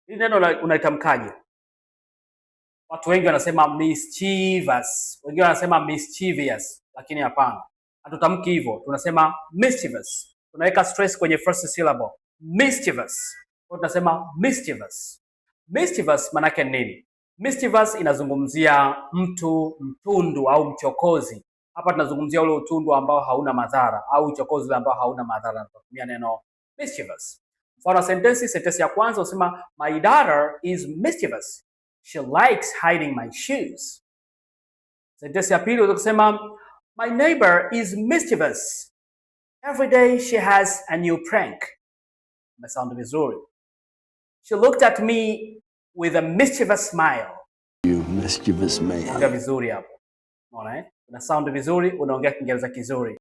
Hili neno unaitamkaje? Watu wengi wanasema mischievous, wengine wanasema mischievous, lakini hapana, hatutamki hivyo. Tunasema mischievous, tunaweka stress kwenye first syllable. Mischievous, kwa tunasema mischievous. Mischievous maana yake nini? Mischievous inazungumzia mtu mtundu au mchokozi. Hapa tunazungumzia ule utundu ambao hauna madhara au uchokozi ambao hauna madhara, tunatumia neno mischievous. Mfano sentensi ya kwanza usema my daughter is mischievous. She likes hiding my shoes. Sentensi ya pili unasema my neighbor is mischievous. Every day she has a new prank. Imesound vizuri. She looked at me with a mischievous smile. You mischievous man. Unaongea vizuri hapo. Unaona Una sound vizuri, unaongea Kiingereza kizuri.